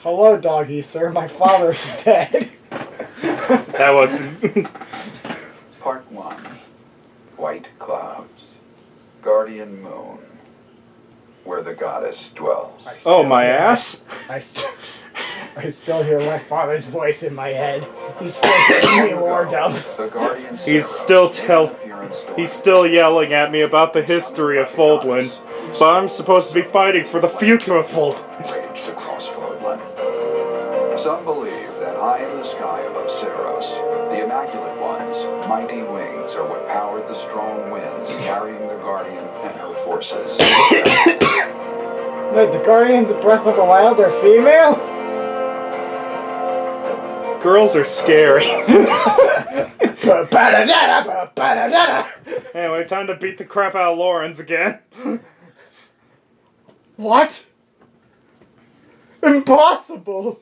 Hello, doggy, sir. My father's dead. That wasn't... Part 1. White Clouds. Guardian Moon. Where the goddess dwells. Oh, my ass? I still hear my father's voice in my head. He's still telling me lore dumps. He's still yelling at me about the history of Foldland. But I'm supposed to be fighting for the future of Foldland. Raged across Foldland. Some believe that high in the sky above Ceros, the Immaculate One's mighty wings are what powered the strong winds carrying the Guardian and her forces. Wait, the Guardians of Breath of the Wild are female? Girls are scary. Anyway, time to beat the crap out of Lawrence again. What? Impossible!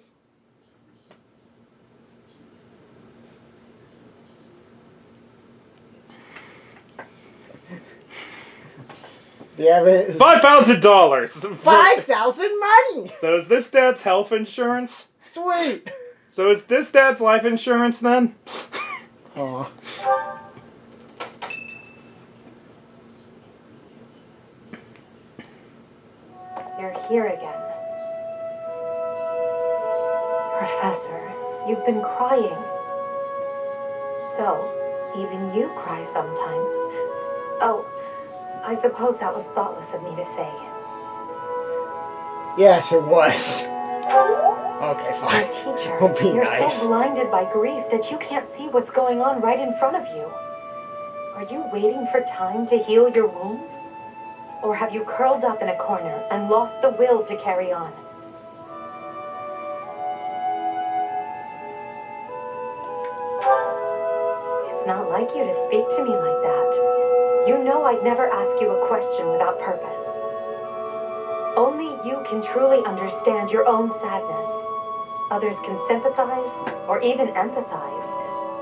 Yeah, but $5,000! 5,000 money! So is this dad's health insurance? Sweet! So is this dad's life insurance then? Aw. You're here again. Professor, you've been crying. So, even you cry sometimes. Oh, I suppose that was thoughtless of me to say. Yes, it was. Okay, fine. Your teacher, Don't be you're nice. so blinded by grief that you can't see what's going on right in front of you. Are you waiting for time to heal your wounds? Or have you curled up in a corner and lost the will to carry on? It's not like you to speak to me like that. You know I'd never ask you a question without purpose. Only you can truly understand your own sadness. Others can sympathize or even empathize,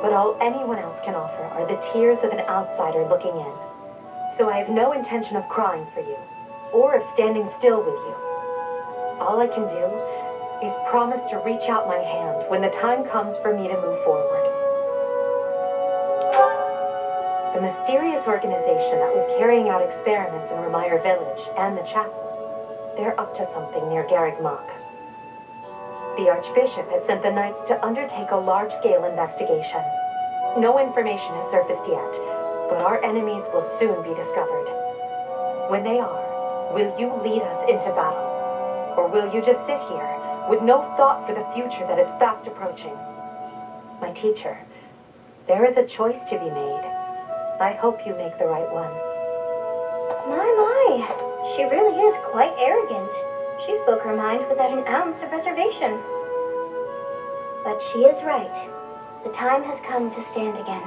but all anyone else can offer are the tears of an outsider looking in. So I have no intention of crying for you, or of standing still with you. All I can do is promise to reach out my hand when the time comes for me to move forward. The mysterious organization that was carrying out experiments in Remire Village and the chapel, they're up to something near Garreg Mach. The Archbishop has sent the Knights to undertake a large-scale investigation. No information has surfaced yet, but our enemies will soon be discovered. When they are, will you lead us into battle? Or will you just sit here with no thought for the future that is fast approaching? My teacher, there is a choice to be made. I hope you make the right one. My, she really is quite arrogant. She spoke her mind without an ounce of reservation. But she is right. The time has come to stand again.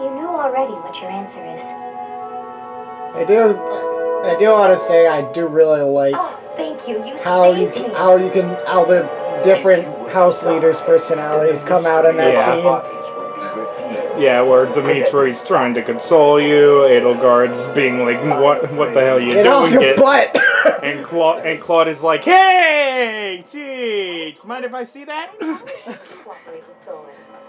You know already what your answer is. I do want to say I do really like Oh, thank you. You how saved me. the different house leaders' personalities come out in that scene. Yeah, where Dimitri's trying to console you, Edelgard's being like, what the hell are you Get off doing? your butt! And Claude is like, hey, Teach, mind if I see that?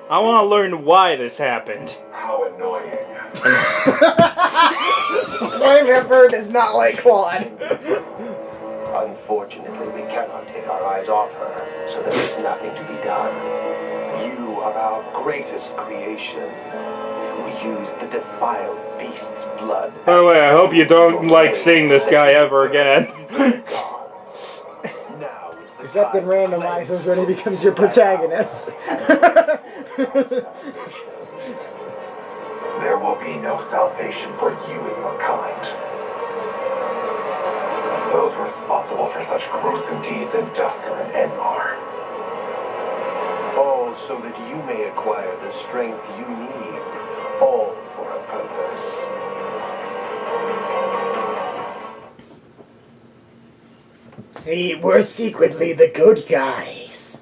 I want to learn why this happened. How annoying. Flame Emperor does not like Claude. Unfortunately, we cannot take our eyes off her, so there is nothing to be done. You are our greatest creation. We use the defiled beast's blood. By the way, I hope you don't like seeing this guy ever again. Except in randomizers when he becomes your protagonist. There will be no salvation for you and your kind. Those responsible for such gruesome deeds in Dusker and Enmar. All so that you may acquire the strength you need. All for a purpose. See, we're secretly the good guys.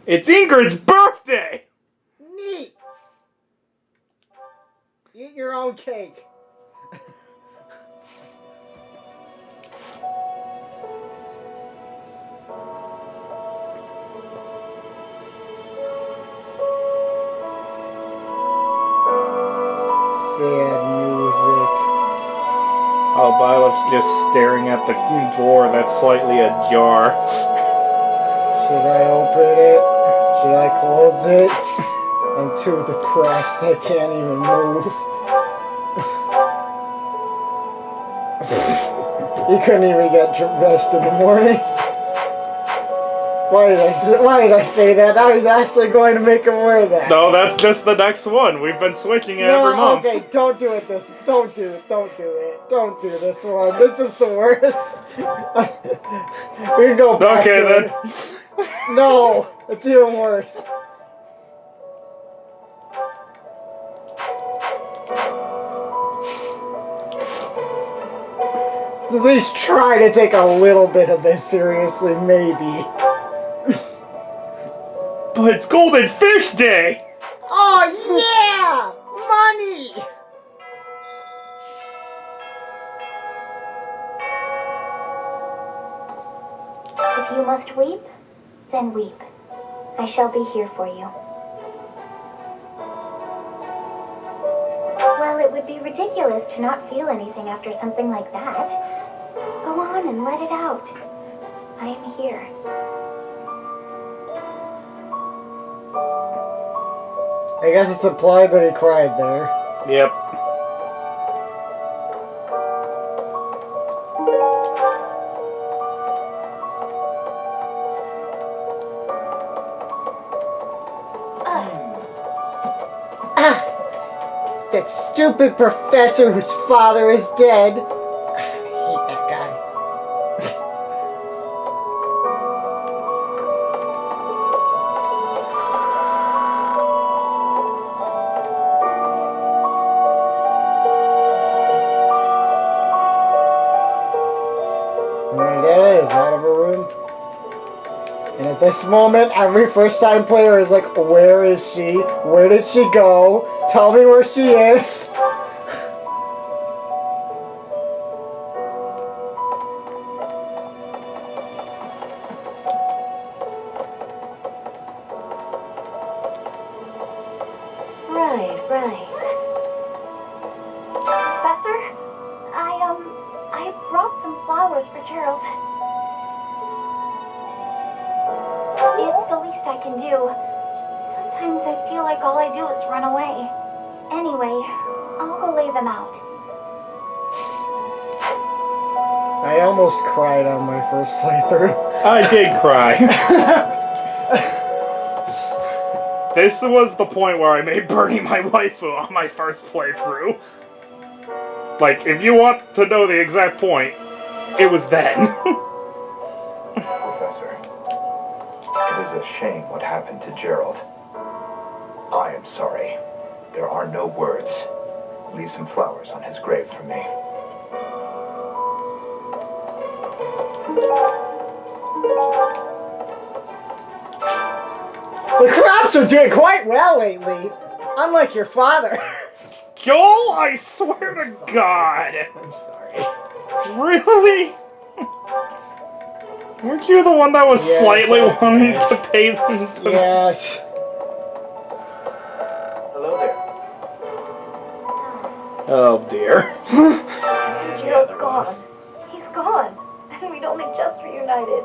It's Ingrid's birthday! Neat! Eat your own cake. just staring at the door that's slightly ajar. Should I open it? Should I close it? I'm too depressed. I can't even move. You couldn't even get dressed in the morning. Why did I say that? I was actually going to make him wear that. No, that's just the next one. We've been switching it every month. Okay, don't do it this. Don't do it. Don't do it. Don't do this one. This is the worst. We can go back Okay, to then. it. No, it's even worse. So at least try to take a little bit of this seriously, maybe. But it's Golden Fish Day! Oh yeah! Money! If you must weep, then weep. I shall be here for you. Well, it would be ridiculous to not feel anything after something like that. Go on and let it out. I am here. I guess it's implied that he cried there. Yep. That stupid professor whose father is dead. I hate that guy. Renata is out of her room. And at this moment, every first-time player is like, where is she? Where did she go? Tell me where she is. Right. Professor, I brought some flowers for Jeralt. It's the least I can do. Sometimes I feel like all I do is run away. Anyway, I'll go lay them out. I almost cried on my first playthrough. I did cry. This was the point where I made Bernie my waifu on my first playthrough. Like, if you want to know the exact point, it was then. Professor, it is a shame what happened to Jeralt. I am sorry. There are no words. Leave some flowers on his grave for me. The crops are doing quite well lately. Unlike your father. Joel, I swear to God. I'm sorry. Really? Weren't you the one that was Yes, slightly I wanting did. to pay them to... Yes. Hello there. Oh dear. Jeralt's gone. He's gone. And we'd only just reunited.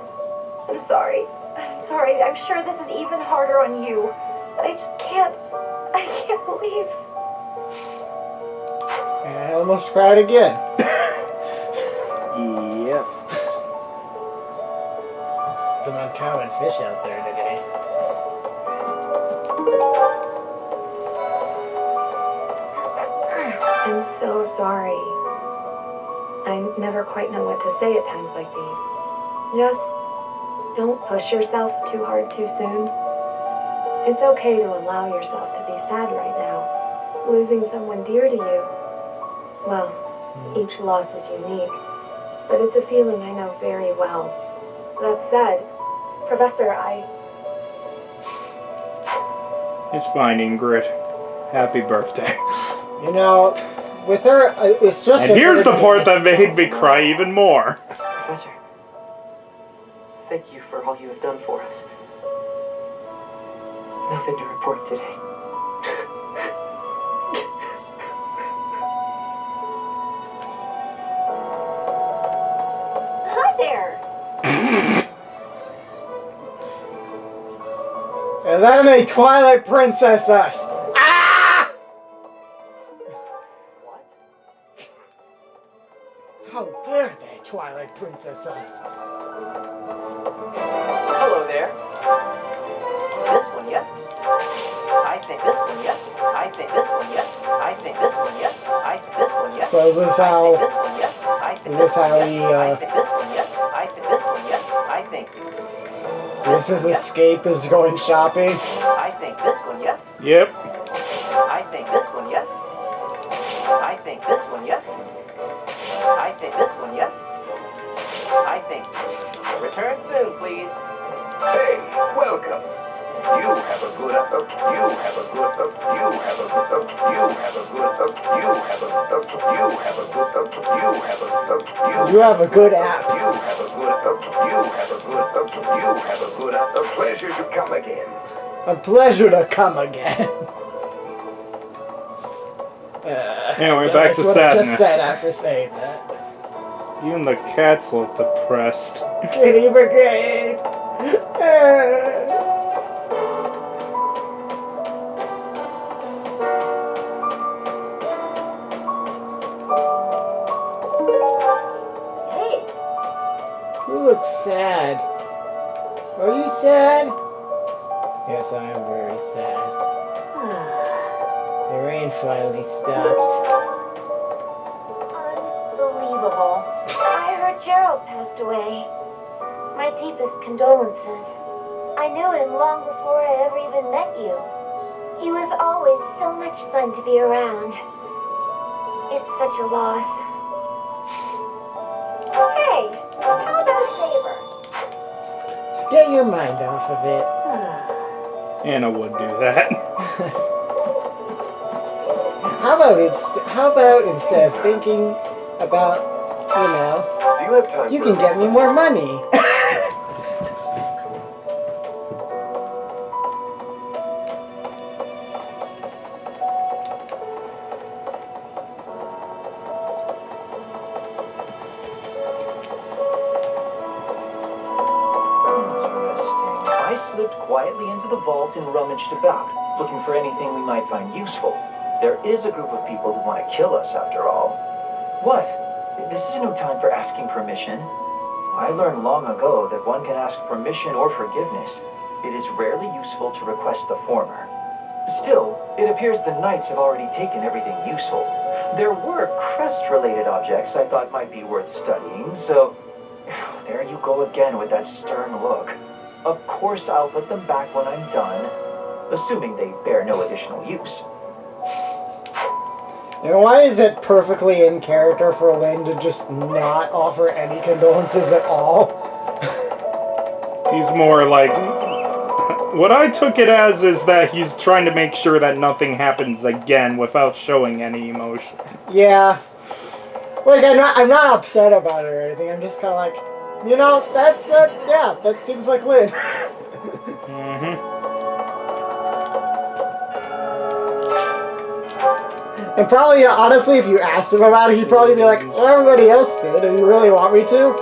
I'm sorry. I'm sure this is even harder on you. But I can't believe. And I almost cried again. Yep. Some uncommon fish out there today. I'm so sorry. I never quite know what to say at times like these. Just don't push yourself too hard too soon. It's okay to allow yourself to be sad right now. Losing someone dear to you. Well, each loss is unique, but it's a feeling I know very well. That said, Professor, It's fine, Ingrid. Happy birthday. You know, with her, it's just. And here's the part that made me cry even more. Professor, thank you for all you have done for us. Nothing to report today. there. And then they Twilight Princess us. Ah! What? How dare they Twilight Princess us? Hello there. This one, yes? I think this one, yes? I think this one, yes? I think this one, yes? I think this one, yes? So is this how? This one, yes? I think Is this how yes? he? I think this one, yes? I think this one, yes? I think. This is escape is going shopping. I think this one, yes? Yep. I think this one, yes? I think this one, yes? I think this one, yes? I think. Return soon, please. Hey, welcome. You have a good you have a good you have a good you have a good you have a good you have a You have a good app. you have a good a pleasure to come again. A pleasure to come again. Anyway, back to that's what I just sadness. said after saying that. Even the cats look depressed. Kitty Brigade. Hey, You look sad. Are you sad? Yes, I am very sad. The rain finally stopped. unbelievable. I heard Jeralt passed away. My deepest condolences. I knew him long before I ever even met you. He was always so much fun to be around. It's such a loss. Hey, how about a favor? To get your mind off of it. Anna would do that. How about instead of thinking about, Do you have time you for can get me more money. Interesting. I slipped quietly into the vault and rummaged about, looking for anything we might find useful. There is a group of people who want to kill us, after all. What? This is no time for asking permission. I learned long ago that one can ask permission or forgiveness. It is rarely useful to request the former. Still, it appears the knights have already taken everything useful. There were crest-related objects I thought might be worth studying, so... There you go again with that stern look. Of course I'll put them back when I'm done, assuming they bear no additional use. And why is it perfectly in character for Lynn to just not offer any condolences at all? He's more like... What I took it as is that he's trying to make sure that nothing happens again without showing any emotion. Yeah. Like, I'm not upset about it or anything. I'm just kind of like, that's, yeah, that seems like Lynn. Mm-hmm. And probably, honestly, if you asked him about it, he'd probably be like, well, everybody else did. Do you really want me to?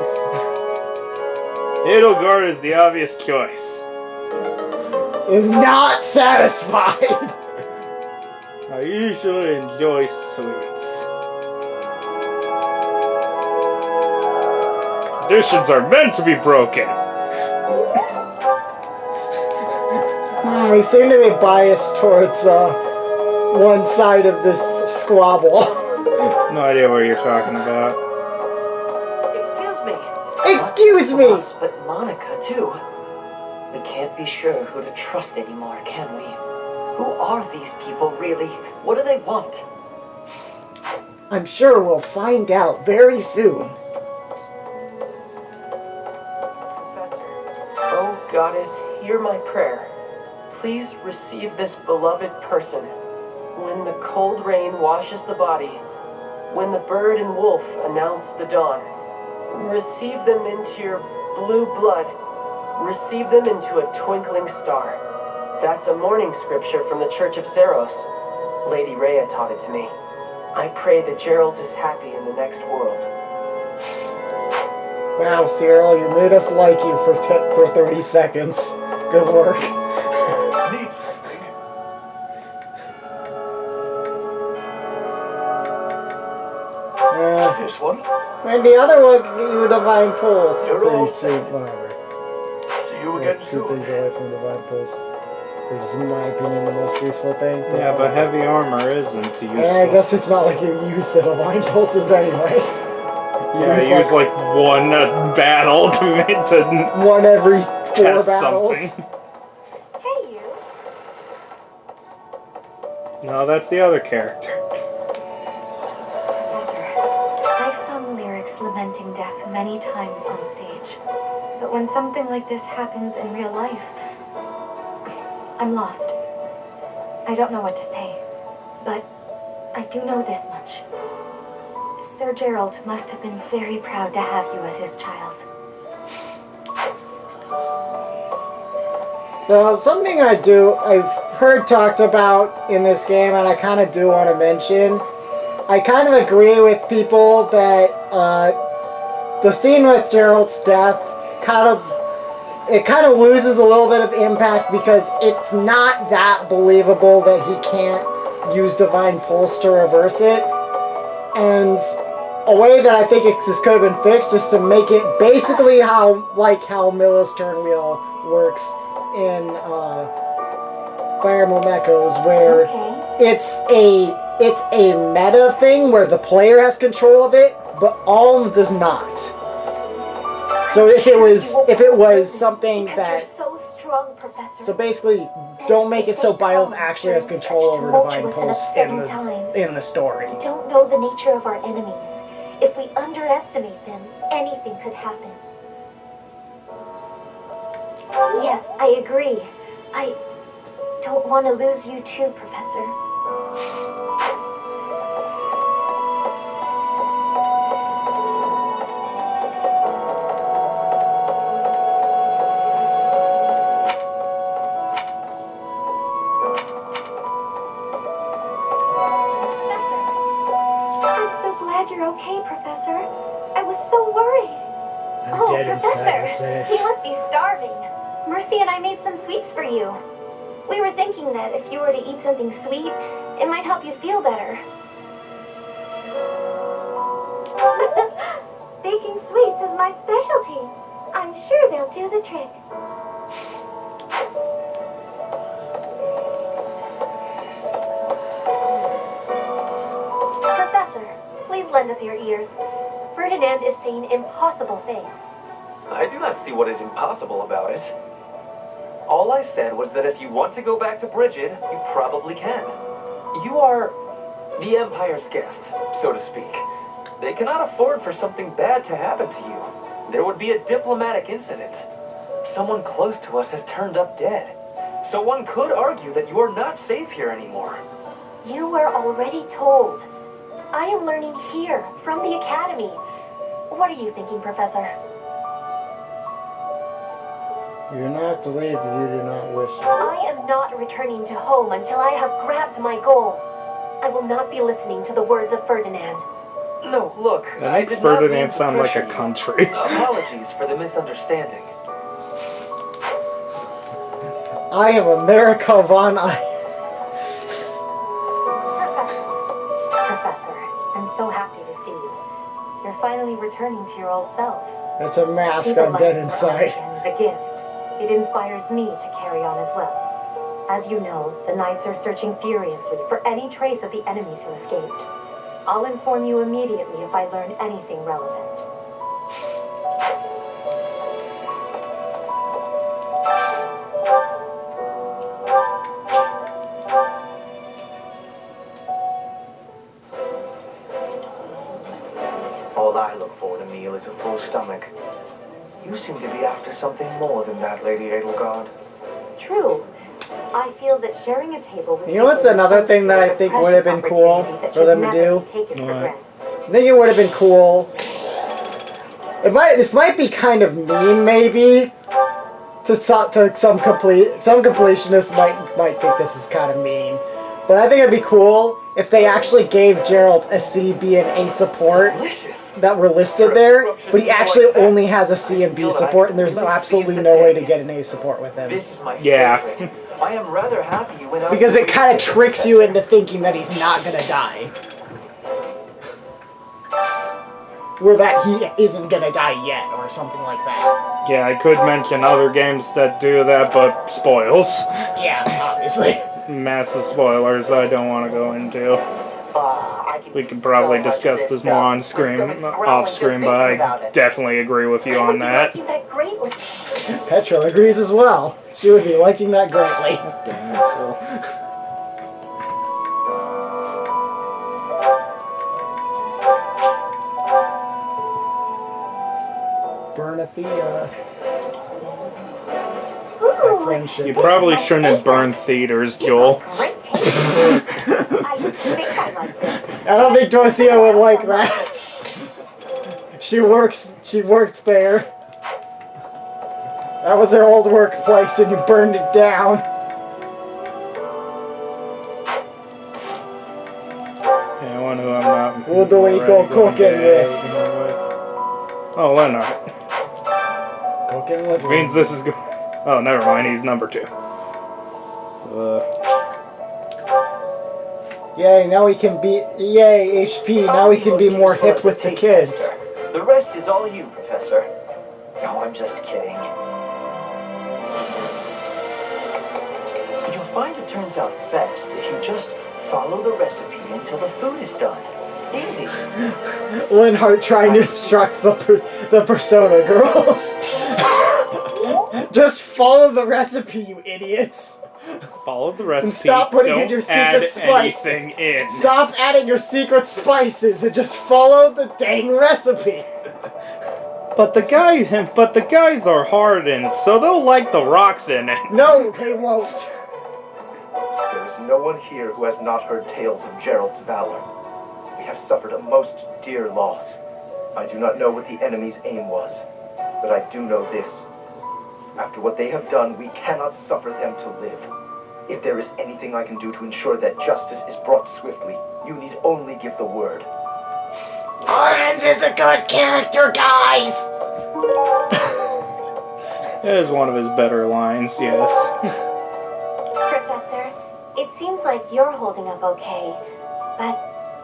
Edelgard is the obvious choice. Is not satisfied. I usually enjoy sweets. Traditions are meant to be broken. We seem to be biased towards one side of this squabble. No idea what you're talking about. Excuse me. Excuse me! Us, but Monica, too. We can't be sure who to trust anymore, can we? Who are these people, really? What do they want? I'm sure we'll find out very soon. Professor. Oh, Goddess, hear my prayer. Please receive this beloved person. When the cold rain washes the body, when the bird and wolf announce the dawn, receive them into your blue blood. Receive them into a twinkling star. That's a morning scripture from the Church of Zeros. Lady Rhea taught it to me. I pray that Jeralt is happy in the next world. Wow, Cyril, you made us like you for 30 seconds. Good work. Need something? This one? And the other one can get you a Divine Pulse You're all pretty soon. set. Whatever. See you again Two soon. things away from Divine Pulse. Which is, in my opinion, the most useful thing. Yeah, but heavy armor isn't useful. And I guess it's not like you use the Divine Pulses anyway. Yeah, you use like one battle to one every 4 test battles. something. Hey, you. No, that's the other character. Professor, I've sung lyrics lamenting death many times on stage. But when something like this happens in real life, I'm lost. I don't know what to say. But I do know this much. Sir Jeralt must have been very proud to have you as his child. So something I've heard talked about in this game, and I kind of do want to mention. I kind of agree with people that the scene with Jeralt's death kind of loses a little bit of impact because it's not that believable that he can't use Divine Pulse to reverse it. And a way that I think it just could have been fixed is to make it basically how Milla's turn wheel works in Fire Emblem Echoes, where it's a meta thing where the player has control of it, but Alm does not. So if it was something that, You're so strong, Professor. so basically, don't make it so Bile actually has control over Divine Pulse in the story. We don't know the nature of our enemies. If we underestimate them, anything could happen. Yes, I agree. I don't want to lose you too, Professor. You're okay, Professor. I was so worried. I'm dead inside, Professor, you must be starving. Mercy and I made some sweets for you. We were thinking that if you were to eat something sweet, it might help you feel better. Baking sweets is my specialty. I'm sure they'll do the trick. Please lend us your ears. Ferdinand is saying impossible things. I do not see what is impossible about it. All I said was that if you want to go back to Brigid, you probably can. You are the Empire's guest, so to speak. They cannot afford for something bad to happen to you. There would be a diplomatic incident. Someone close to us has turned up dead. So one could argue that you are not safe here anymore. You were already told. I am learning here, from the Academy. What are you thinking, Professor? You do not have to leave if you do not wish. I am not returning to home until I have grabbed my goal. I will not be listening to the words of Ferdinand. No, look, That I makes did not mean Ferdinand to sound like pressure a you. country. Apologies for the misunderstanding. I am America Von I. Professor, I'm so happy to see you. You're finally returning to your old self. That's a mask See the on light Dead in your eyes Inside. again is a gift. It inspires me to carry on as well. As you know, the Knights are searching furiously for any trace of the enemies who escaped. I'll inform you immediately if I learn anything relevant. All I look for in a meal is a full stomach. You seem to be after something more than that, Lady Edelgard. True. I feel that sharing a table with You know what's people another close thing to that is I a think would have precious been cool opportunity that for should them to never do? be taken for What? granted. I think it would have been cool. This might be kind of mean, maybe. To some completionists might think this is kind of mean, but I think it'd be cool if they actually gave Jeralt a C, B, and A support Delicious. that were listed there, but he actually only has a C and B support, and there's absolutely no way to get an A support with him. This is my Yeah. favorite. I am rather happy you went out. Because it kind of tricks you into thinking that he's not gonna die. Or that he isn't gonna die yet, or something like that. Yeah, I could mention other games that do that, but spoils. Yeah, obviously. Massive spoilers I don't want to go into. We could probably discuss this more on screen, off screen, but I definitely agree with you on that. That greatly. Petra agrees as well. She would be liking that greatly. Damn it, Phil. Bernathea. Ooh, Friendship. You probably shouldn't burn theaters, Joel. great taste. I think I like this. I don't think Dorothea would like that. She works there. That was their old workplace and you burned it down. Yeah, I wonder who I'm not. Who do we go already going cooking to with? hang out with. Oh, Leonard. Cooking with Means this is good. Oh, never mind. He's number 2. Yay, now we can be... Yay, HP, now we can be more hip with the kids. The rest is all you, Professor. No, I'm just kidding. You'll find it turns out best if you just follow the recipe until the food is done. Easy. Linhart trying to instruct the Persona girls. Just follow the recipe, you idiots. Follow the recipe. And stop putting don't in your add secret spices. anything in. Stop adding your secret spices and just follow the dang recipe. But the guys are hardened, so they'll like the rocks in it. No, they won't. There is no one here who has not heard tales of Jeralt's valor. We have suffered a most dear loss. I do not know what the enemy's aim was, but I do know this. After what they have done, we cannot suffer them to live. If there is anything I can do to ensure that justice is brought swiftly, you need only give the word. Orange is a good character, guys! That is one of his better lines, yes. Professor, it seems like you're holding up okay, but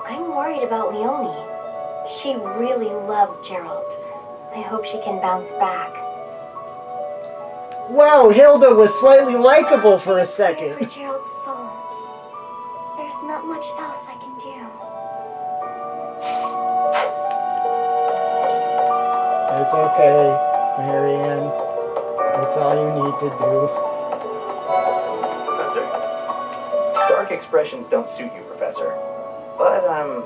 I'm worried about Leonie. She really loved Jeralt. I hope she can bounce back. Wow, Hilda was slightly likable for a second. For Jeralt's soul. There's not much else I can do. It's okay, Marianne. That's all you need to do. Professor? Dark expressions don't suit you, Professor. But I'm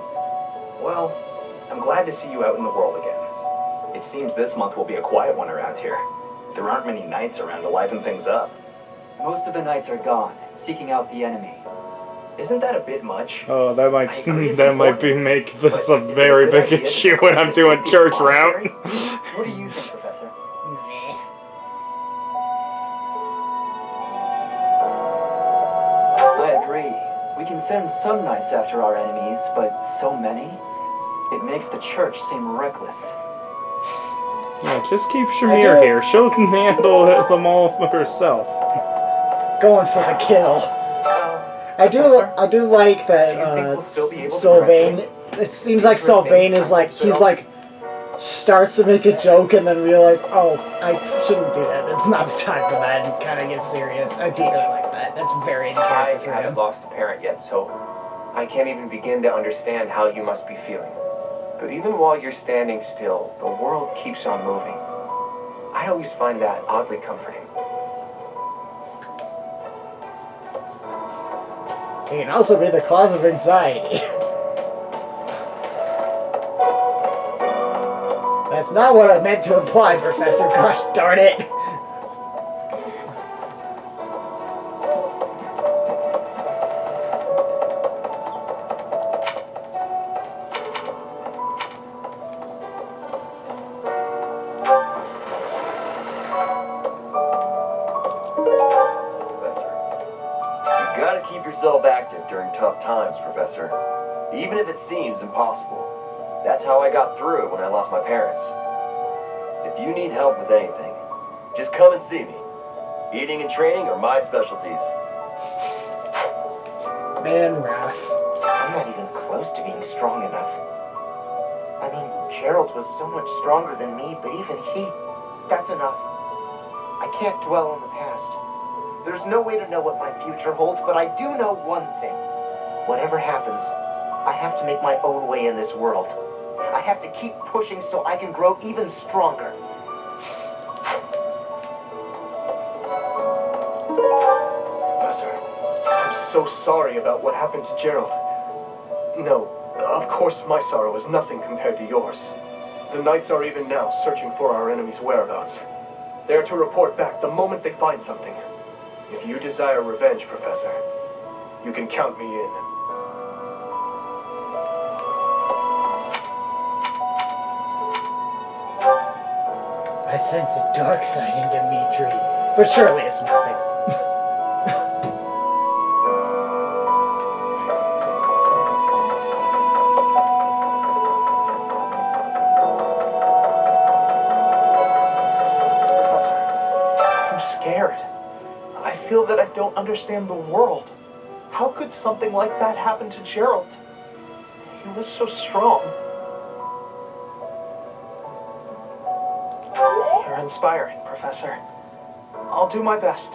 glad to see you out in the world again. It seems this month will be a quiet one around here. There aren't many knights around to liven things up. Most of the knights are gone, seeking out the enemy. Isn't that a bit much? Oh, that might I agree it's make this but a is it very a good big idea to issue make when I'm this doing simply church monastery? route. What do you think, Professor? I agree. We can send some knights after our enemies, but so many? It makes the church seem reckless. Yeah, just keep Shamir here. She'll handle them all for herself. Going for the kill. I do like that Do you think we'll still be able to Sylvain. It seems like Sylvain is like starts to make a joke and then realize, oh, I shouldn't do that. This is not the time for that, and kind of gets serious. I do really like that. That's very in I character for haven't him. lost a parent yet, so I can't even begin to understand how you must be feeling. But even while you're standing still, the world keeps on moving. I always find that oddly comforting. It can also be the cause of anxiety. That's not what I meant to imply, Professor. Gosh darn it. Professor, you gotta keep yourself active during tough times, Professor. Even if it seems impossible. That's how I got through when I lost my parents. If you need help with anything, just come and see me. Eating and training are my specialties. Man, Raph. I'm not even close to being strong enough. I mean, Jeralt was so much stronger than me, but even that's enough. I can't dwell on the past. There's no way to know what my future holds, but I do know one thing. Whatever happens, I have to make my own way in this world. I have to keep pushing so I can grow even stronger. Professor, I'm so sorry about what happened to Jeralt. No, of course my sorrow is nothing compared to yours. The Knights are even now searching for our enemy's whereabouts. They're to report back the moment they find something. If you desire revenge, Professor, you can count me in. I sense a dark side in Dimitri, but surely it's nothing. Professor, I'm scared. I feel that I don't understand the world. How could something like that happen to Jeralt? He was so strong. You're inspiring, Professor. I'll do my best.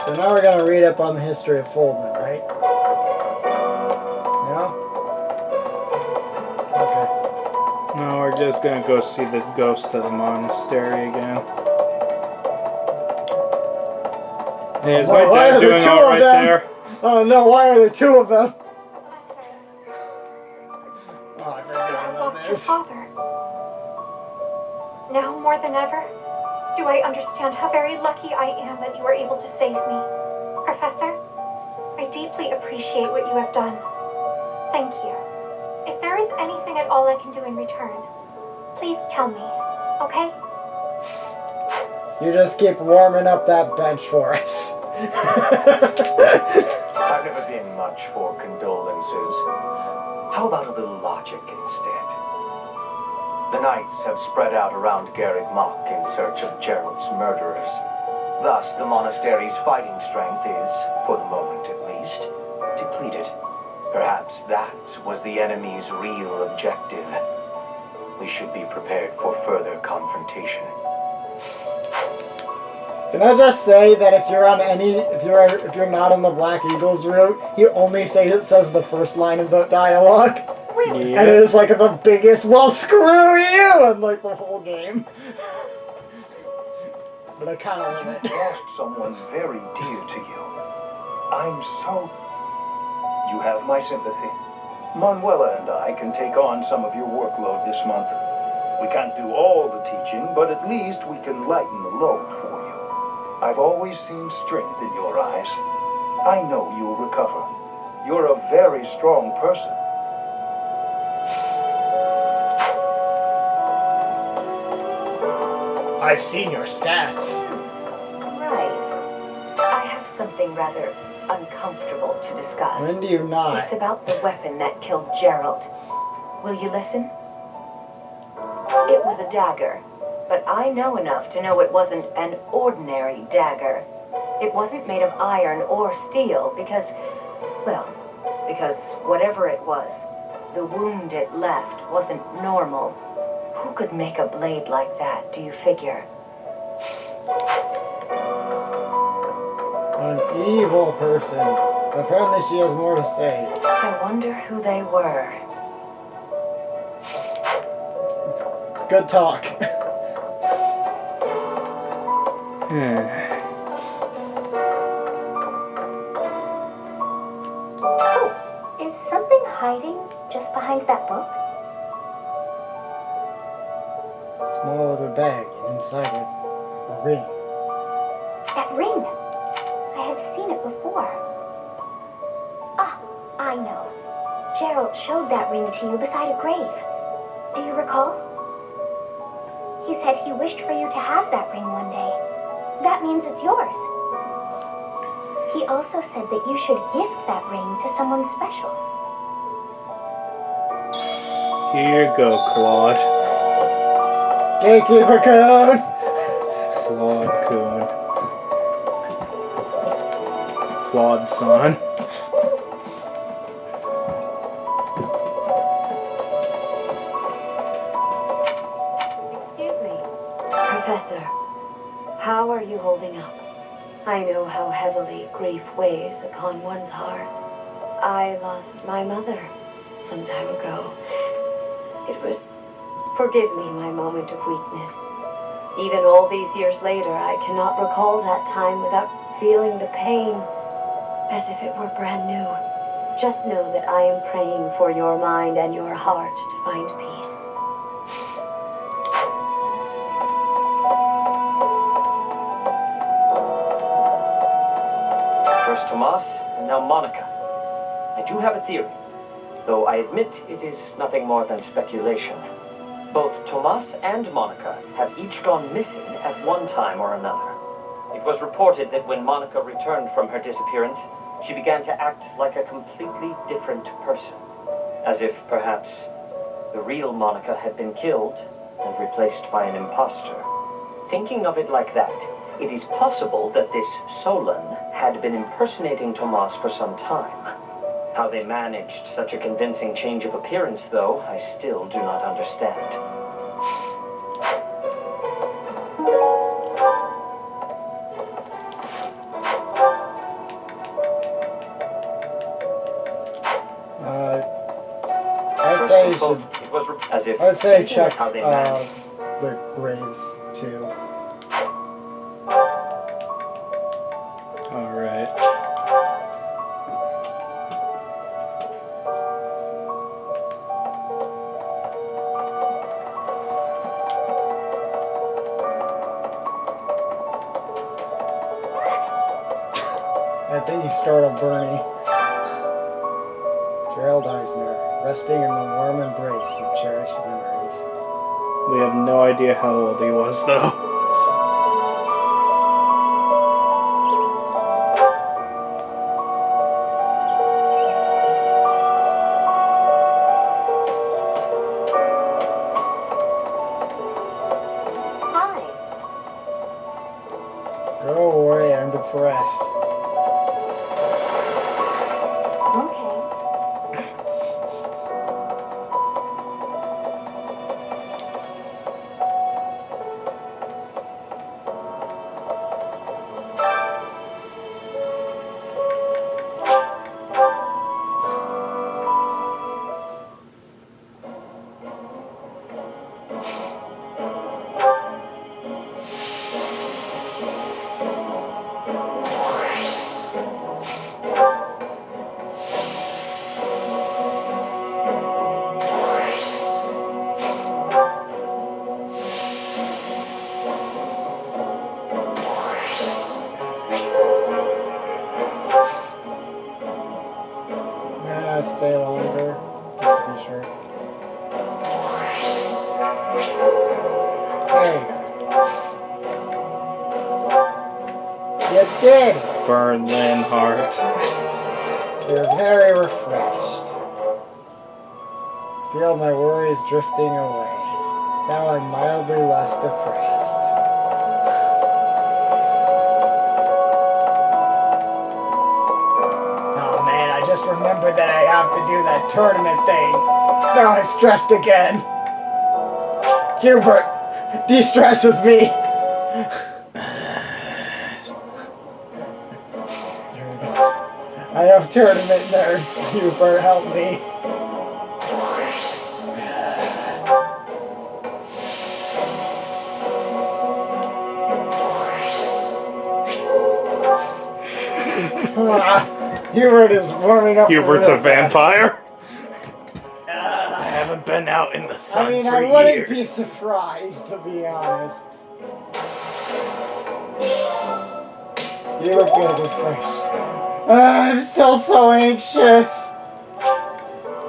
So now we're gonna read up on the history of Foldman, right? No? Okay. No, we're just gonna go see the ghost of the monastery again. Hey, is my Why are dad there doing two all of right them? there? Oh no, why are there two of them? Oh, I You forgot have about lost your this. father. Now more than ever, do I understand how very lucky I am that you were able to save me. Professor, I deeply appreciate what you have done. Thank you. If there is anything at all I can do in return, please tell me, okay? You just keep warming up that bench for us. I've never been much for condolences. How about a little logic instead? The Knights have spread out around Garreg Mach in search of Jeralt's murderers. Thus, the monastery's fighting strength is, for the moment at least, depleted. Perhaps that was the enemy's real objective. We should be prepared for further confrontation. Can I just say that if you're on if you're not on the Black Eagles route, he only says the first line of the dialogue, Really? Yeah. and it is like the biggest "well, screw you" in like the whole game. But I kind of love You've it. lost someone very dear to you. I'm so... You have my sympathy. Manuela and I can take on some of your workload this month. We can't do all the teaching, but at least we can lighten the load for you. I've always seen strength in your eyes. I know you'll recover. You're a very strong person. I've seen your stats. Right. I have something rather uncomfortable to discuss. When do you not? It's about the weapon that killed Jeralt. Will you listen? It was a dagger, but I know enough to know it wasn't an ordinary dagger. It wasn't made of iron or steel because whatever it was, the wound it left wasn't normal. Who could make a blade like that, do you figure? An evil person. Apparently she has more to say. I wonder who they were. Good talk. Oh, is something hiding just behind that book? Small leather bag, and inside it, a ring. That ring! I have seen it before. Ah, I know. Jeralt showed that ring to you beside a grave. Do you recall? He said he wished for you to have that ring one day. That means it's yours. He also said that you should gift that ring to someone special. Here you go, Claude. Gatekeeper Coon! Claude Coon. Claude son. Excuse me. Professor, how are you holding up? I know how heavily grief weighs upon one's heart. I lost my mother some time ago. It was, forgive me, my moment of weakness. Even all these years later, I cannot recall that time without feeling the pain as if it were brand new. Just know that I am praying for your mind and your heart to find peace. First Tomas, and now Monica. I do have a theory, though I admit it is nothing more than speculation. Both Tomas and Monica have each gone missing at one time or another. It was reported that when Monica returned from her disappearance, she began to act like a completely different person, as if perhaps the real Monica had been killed and replaced by an imposter. Thinking of it like that, it is possible that this Solon had been impersonating Tomas for some time. How they managed such a convincing change of appearance, though, I still do not understand. I'd say you should. It was as if I'd say thinking check of how they managed. the graves too. Alright. I think you startled Bernie. Gerald Eisner, resting in the warm embrace of cherished memories. We have no idea how old he was, though. Hi. Go away, I'm depressed. Okay. Stay longer, just to be sure. There you go. You did! Berlin heart. You're very refreshed. Feel my worries drifting away. Now I'm mildly less depressed. Oh man, I just remembered that I have to do that tournament thing. Now I'm stressed again. Hubert, de-stress with me. I have tournament nerves. Hubert, help me. Hubert is warming up. Hubert's a real fast. vampire? I haven't been out in the sun I mean, for I wouldn't years. be surprised, to be honest. Hubert feels refreshed. I'm still so anxious.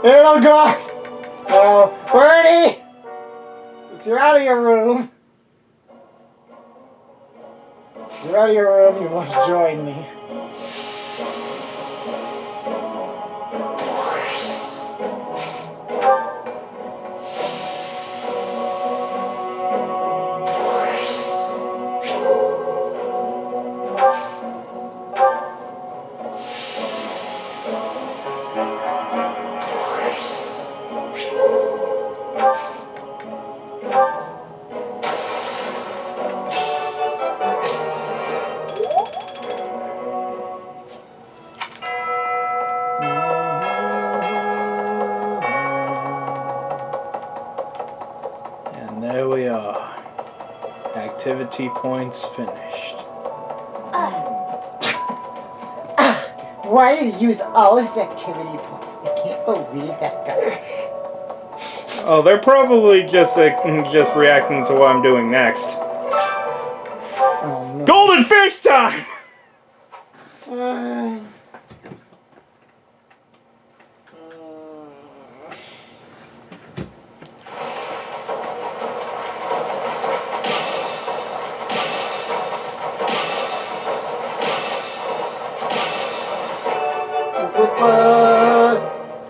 It'll go. No, Bernie! If you're out of your room. If you're out of your room, you must join me. And there we are. Activity points finished. Why did he use all his activity points? I can't believe that guy. Oh, they're probably just reacting to what I'm doing next. Oh no. Golden fish time!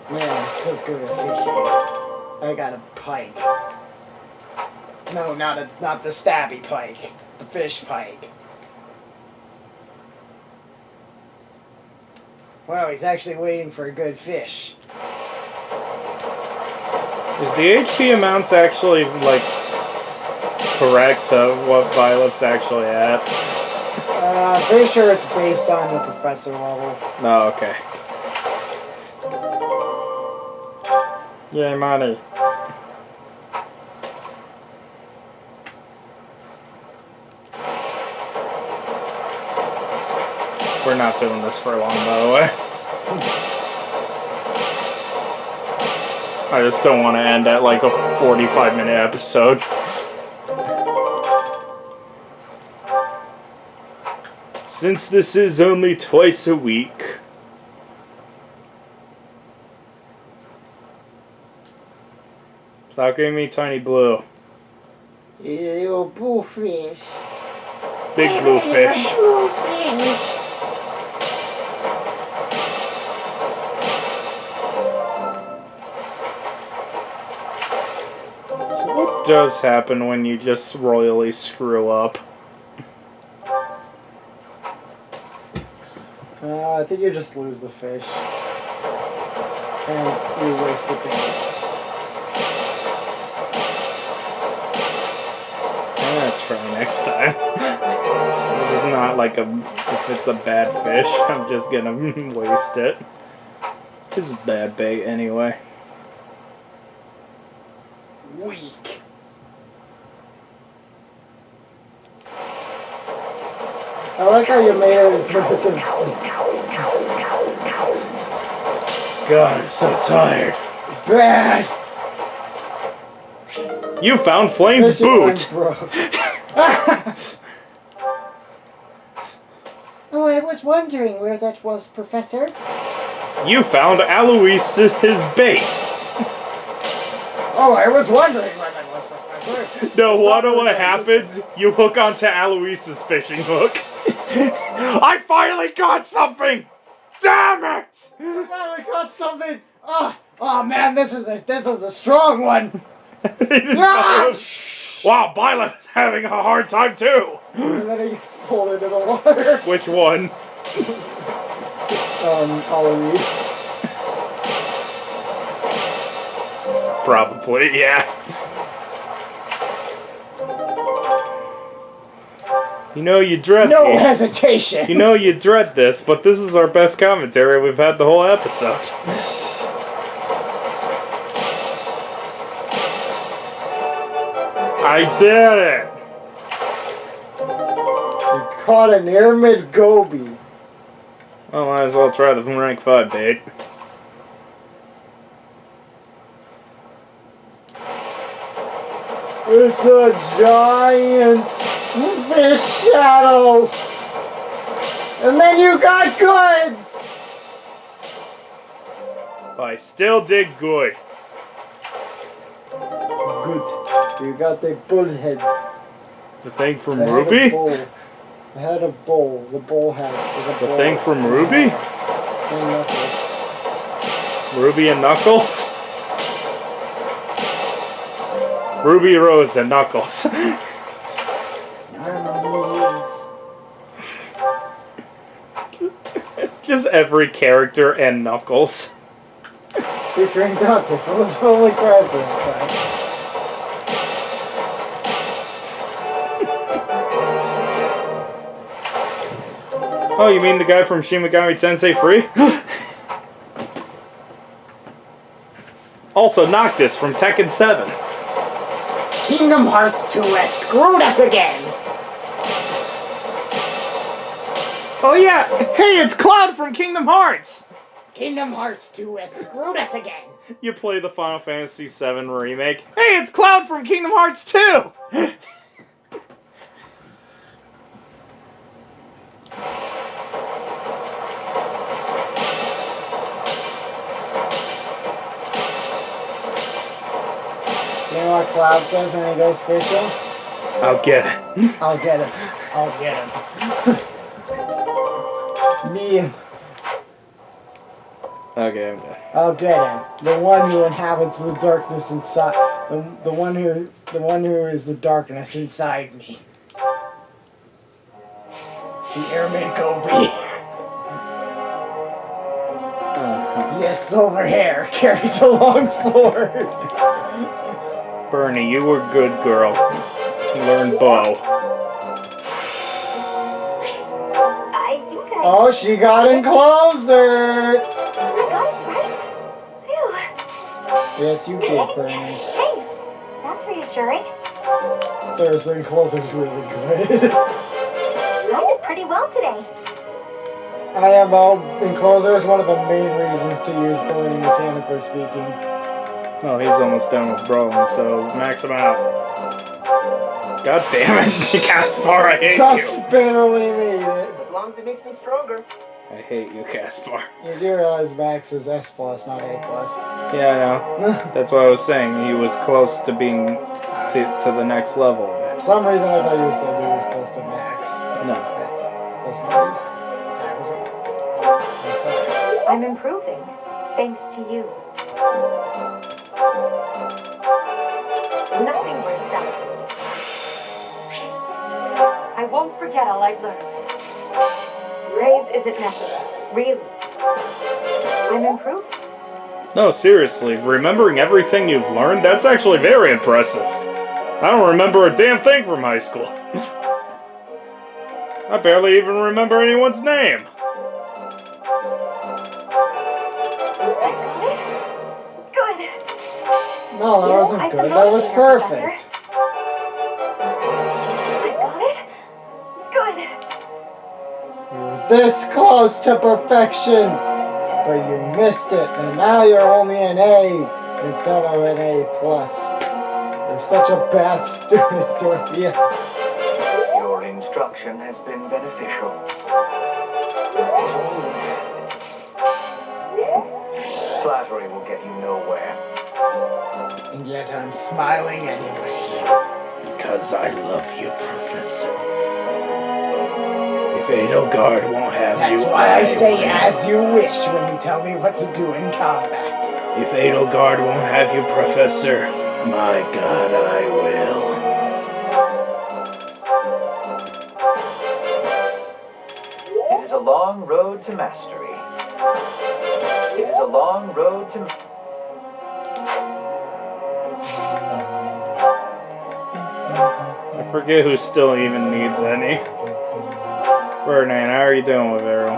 Man, I'm so good at fishing. I got a pike. No, not the stabby pike. The fish pike. Wow, he's actually waiting for a good fish. Is the HP amounts actually, like, correct to what Violet's actually at? I'm pretty sure it's based on the professor level. Oh, okay. Yay, money. We're not doing this for long, by the way. I just don't want to end at like a 45-minute episode. Since this is only twice a week. Stop giving me tiny blue. Little blue fish. Big blue fish. Blue fish. So what does happen when you just royally screw up? I think you just lose the fish. And you waste the game. I'm gonna try next time. It's not like if it's a bad fish, I'm just gonna waste it. This is bad bait anyway. Weak. I like how you made it as God, I'm so tired. bad. You found Flame's boot! Oh, I was wondering where that was, Professor. You found Aloyse's bait! Oh, I was wondering where that was, Professor. No, what happens? You hook onto Aloyse's fishing hook. I finally got something! Damn it! I finally got something. Oh man, this was a strong one. Wow, Violet's having a hard time too. And then he gets pulled into the water. Which one? Aloyse. Probably, yeah. You know you dread No hesitation. You know you dread this, but this is our best commentary we've had the whole episode. I did it! You caught an airmid goby. Well, might as well try the rank 5 bait. It's a giant fish shadow. And then you got goods! But I still did good. Good. You got the bullhead. The thing from I had a Ruby? bowl. I had a bowl. The bowl had a The bowl. thing from Ruby? And Knuckles. Ruby and Knuckles? Ruby, Rose, and Knuckles. Harmonies. Just every character and Knuckles. Featuring Dante from the Totally Crab franchise. Oh, you mean the guy from Shin Megami Tensei Free? Also, Noctis from Tekken 7. Kingdom Hearts 2 has screwed us again! Oh yeah! Hey, it's Cloud from Kingdom Hearts! Kingdom Hearts 2 has screwed us again! You play the Final Fantasy VII remake. Hey, it's Cloud from Kingdom Hearts 2! You know what Cloud says when he goes fishing? I'll get it. I'll get him. I'll get him. Me and Okay, I'm done. I'll get him. The one who inhabits the darkness inside. The one who is the darkness inside me. The Airman Gobi. He has silver hair, carries a long sword. Bernie, you were good, girl. You learned bow. I think I... Oh, she got in closer. I got it right. Phew. Yes, you did, Bernie. Thanks. That's reassuring. Seriously, closer's really good. I did pretty well today. I am enclosure is one of the main reasons to use Bernie mechanically speaking. Oh, he's almost done with brawling, so max him out. God damn it, Caspar, I hate Just you. barely made it. As long as it makes me stronger. I hate you, Caspar. You do realize Max is S+, not A+. Yeah, I know. That's what I was saying. He was close to being to the next level. For some reason I thought you said he was close to Max. No. That's not what you said. I was wrong. I'm sorry. I'm improving, thanks to you. Nothing works out. I won't forget all I've learned. Raise isn't necessary, really. I'm improving. No, seriously, remembering everything you've learned, that's actually very impressive. I don't remember a damn thing from high school. I barely even remember anyone's name. Good. No, that wasn't I've good. been That was motivated, perfect. I got it. Good. You were this close to perfection, but you missed it, and now you're only an A instead of an A+. You're such a bad student, Dorothea. Your instruction has been beneficial. It's all in hand. Flattery will get you nowhere. And yet I'm smiling anyway. Because I love you, Professor. If Edelgard won't have you, That's why I say will. as you wish when you tell me what to do in combat. If Edelgard won't have you, Professor, my God, I will. It is a long road to mastery. It is a long road to... I forget who still even needs any. Ferdinand, how are you doing with Arrow?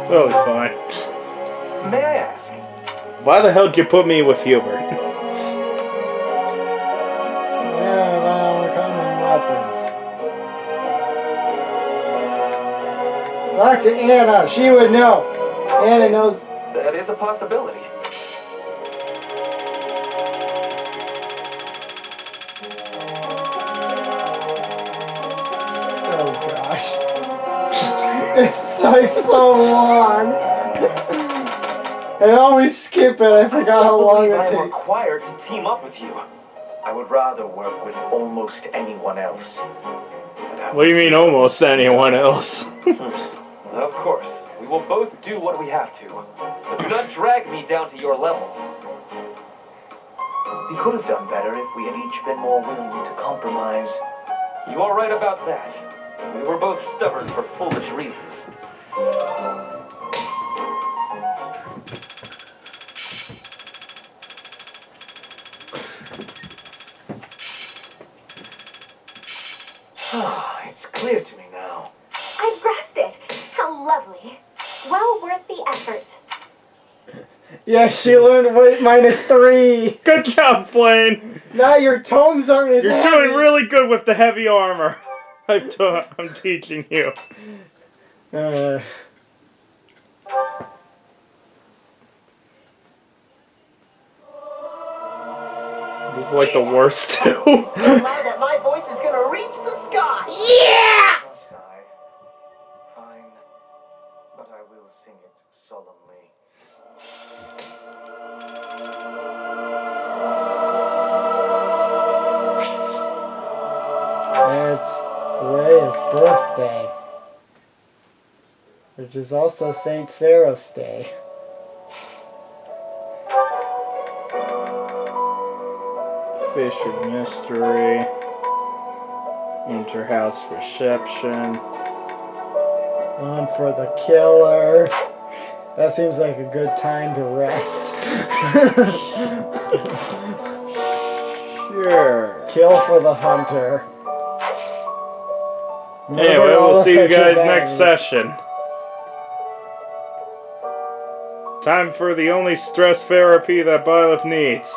Totally fine. May I ask? Why the hell did you put me with Hubert? Yeah, well, common weapons. Talk to Anna, she would know. And it knows. That is a possibility. Oh gosh. It's like so long. I always skip it. I forgot how long it I'm takes. required to team up with you. I would rather work with almost anyone else. What do you mean almost anyone else? Of course, we will both do what we have to. But do not drag me down to your level. We could have done better if we had each been more willing to compromise. You are right about that. We were both stubborn for foolish reasons. It's clear to me now. I've grasped it. How lovely. Well worth the effort. Yeah, she learned weight -3. Good job, Flane. Now your tomes aren't as You're heavy. doing really good with the heavy armor. I'm teaching you. This is like the worst too. So loud that my voice is gonna reach the sky. Must I? Fine. But I will sing it solemnly. It's Rhea's birthday, which is also Saint Sarah's Day. Fish of Mystery. Interhouse Reception. One for the killer. That seems like a good time to rest. Sure. Kill for the hunter. Anyway, Murder all we'll the see you Fetch's guys next enemies. session. Time for the only stress therapy that Byleth needs.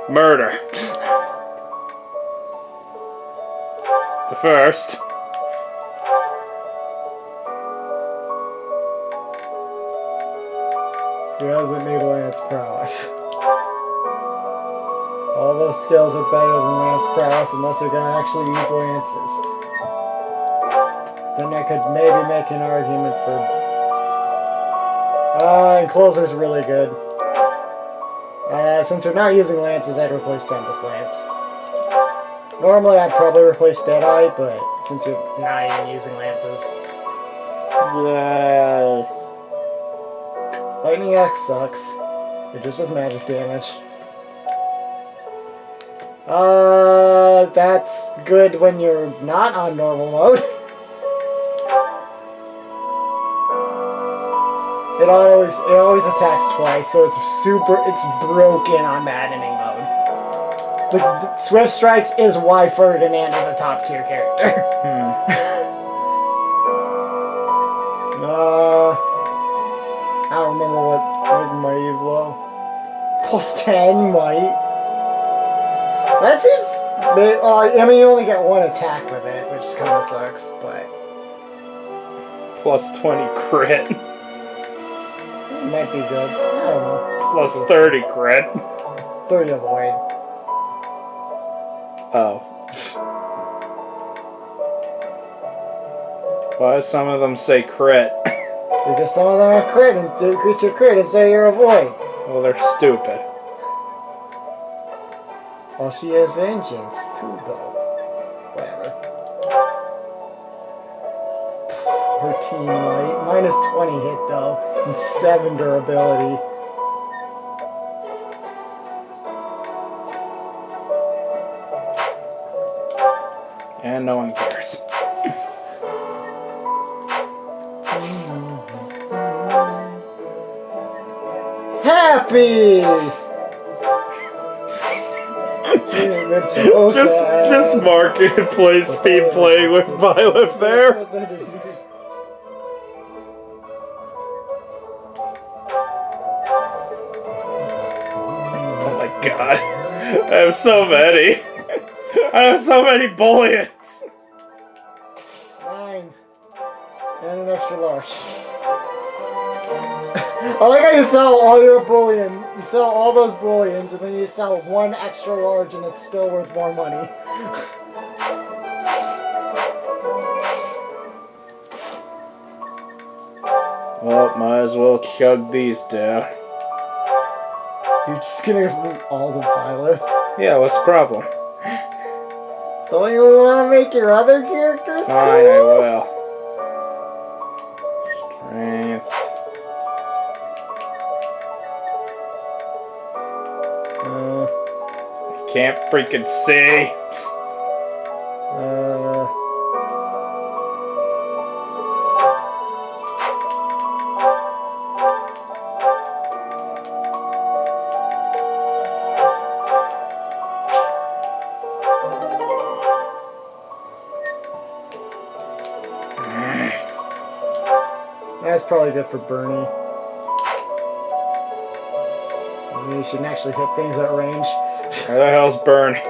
Murder. But first, Who doesn't need lance prowess? All those skills are better than lance prowess unless you're gonna actually use lances. Then I could maybe make an argument for... Encloser's really good. Since we're not using lances, I'd replace Tempest Lance. Normally I'd probably replace Deadeye, but since you're not even using lances... yay. Lightning Axe sucks. It just does magic damage. That's good when you're not on normal mode. It always attacks twice, so it's broken on maddening mode. The Swift Strikes is why Ferdinand is a top tier character. I don't remember what was my Evlo. +10 might. That seems... I mean, you only get one attack with it, which kind of sucks, but... +20 crit. It might be good. I don't know. +30 crit. 30 avoid. Oh. Why do some of them say crit? Because some of them are crit and decrease your crit instead of your avoid. Well, they're stupid. Well, she has vengeance too, though. Whatever. 14 might. -20 hit, though. And 7 durability. And no one cares. Happy! just marketplace speed playing with Byleth there. Oh my god. I have so many. I have so many bullions. 9. And an extra large. I like how you sell all your bullion. You sell all those bullions, and then you sell one extra large, and it's still worth more money. Well, might as well chug these down. You're just gonna remove all the pilots? Yeah, what's the problem? Don't you want to make your other characters cool? Fine, I will. Strength. I can't freaking see. That's probably good for Bernie. Maybe you shouldn't actually hit things at range. Where the hell's Bernie?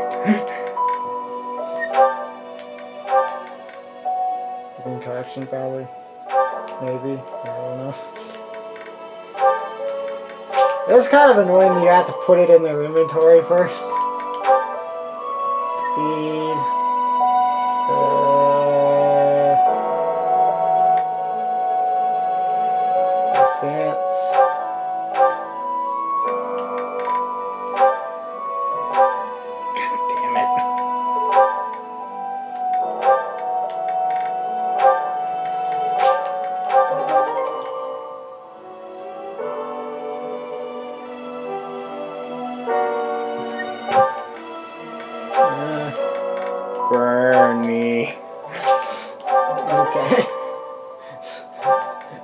Interaction probably. Maybe. I don't know. It's kind of annoying that you have to put it in their inventory first. Speed. Defense. God damn it. Bernie. Okay.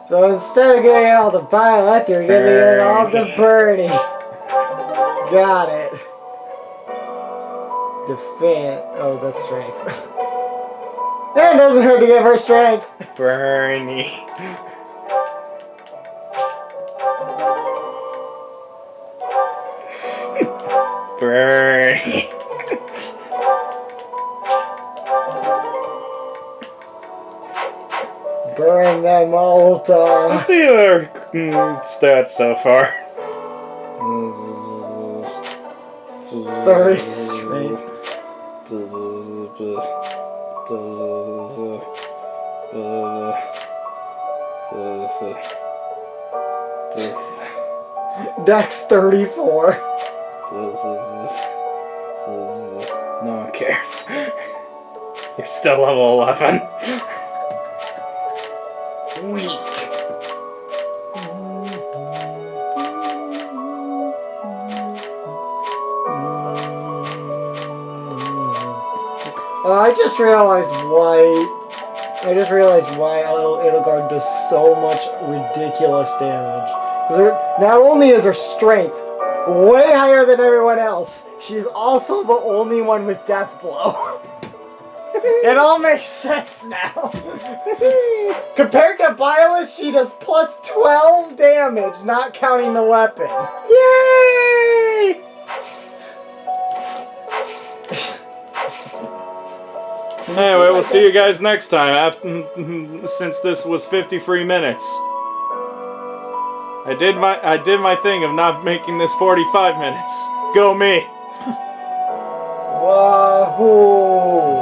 So instead of getting all the pilot, you're giving it all to Bernie. Got it. Defend. Oh, that's strength. It doesn't hurt to give her strength. Bernie. Bernie. Burn them all down. Let's see their stats so far. 30 strength. Dex 34. No one cares. You're still level 11. Weak. I just realized why Edelgard does so much ridiculous damage. Not only is her strength way higher than everyone else, she's also the only one with death blow. It all makes sense now. Compared to Byleth, she does plus 12 damage, not counting the weapon. Yay! Anyway, we'll see you guys next time. Since this was 53 minutes, I did my thing of not making this 45 minutes. Go me. Wahoo!